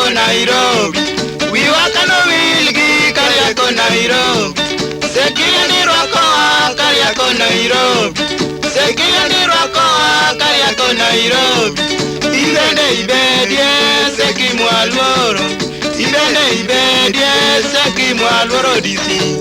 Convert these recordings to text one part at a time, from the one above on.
Nairobi, we walk on a wheel, Kariako Nairobi. Sekiyani Roko, Kariako Nairobi. Sekiyani Roko, Kariako Nairobi. Ibende ibedie, Seki Mwalworo. Ibende ibedie, Seki Mwalworo disi.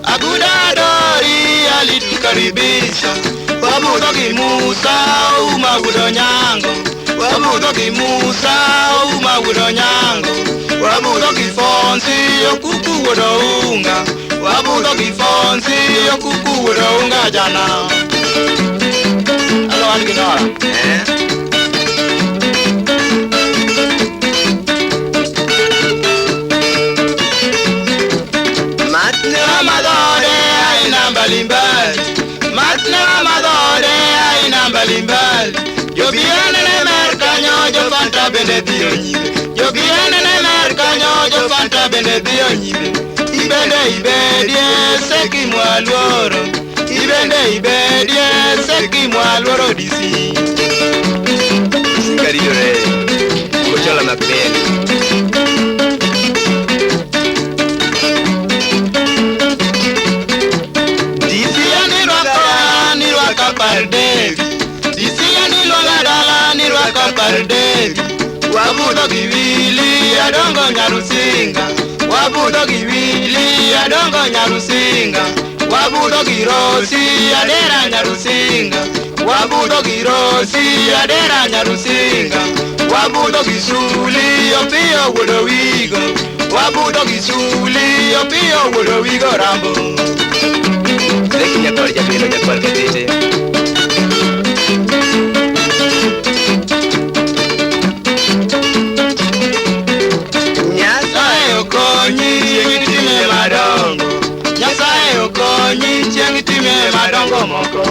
Aguda dori alitukaribisha Wabudo kimusa umagudo nyango Wabudo kimusa umagudo nyango Wabudo kifonsi yokuku wodo unga Wabudo kifonsi yokuku wodo unga jana Alo wani kinora Matna madore aina mbalimbali Yo viene ne mercaño yo fanta bene dio nyibe Yo viene ne mercaño yo fanta bene dio nyibe Ibende ibedie seki mwalworo Ibende ibedie seki mwalworo disi Singarillo re Kochola mapeni Wabudo kiwili adongo nyarusinga Wabudo kiwili adongo nyarusinga Wabudo kirosi adera nyarusinga Wabudo kirosi adera nyarusinga Wabudo kisuli opio wodo wigo Wabudo kisuli opio wodo wigo rambo Seki nyakor jabilo nyakor ketite Nyasaye okonyi chieng' time madongo moko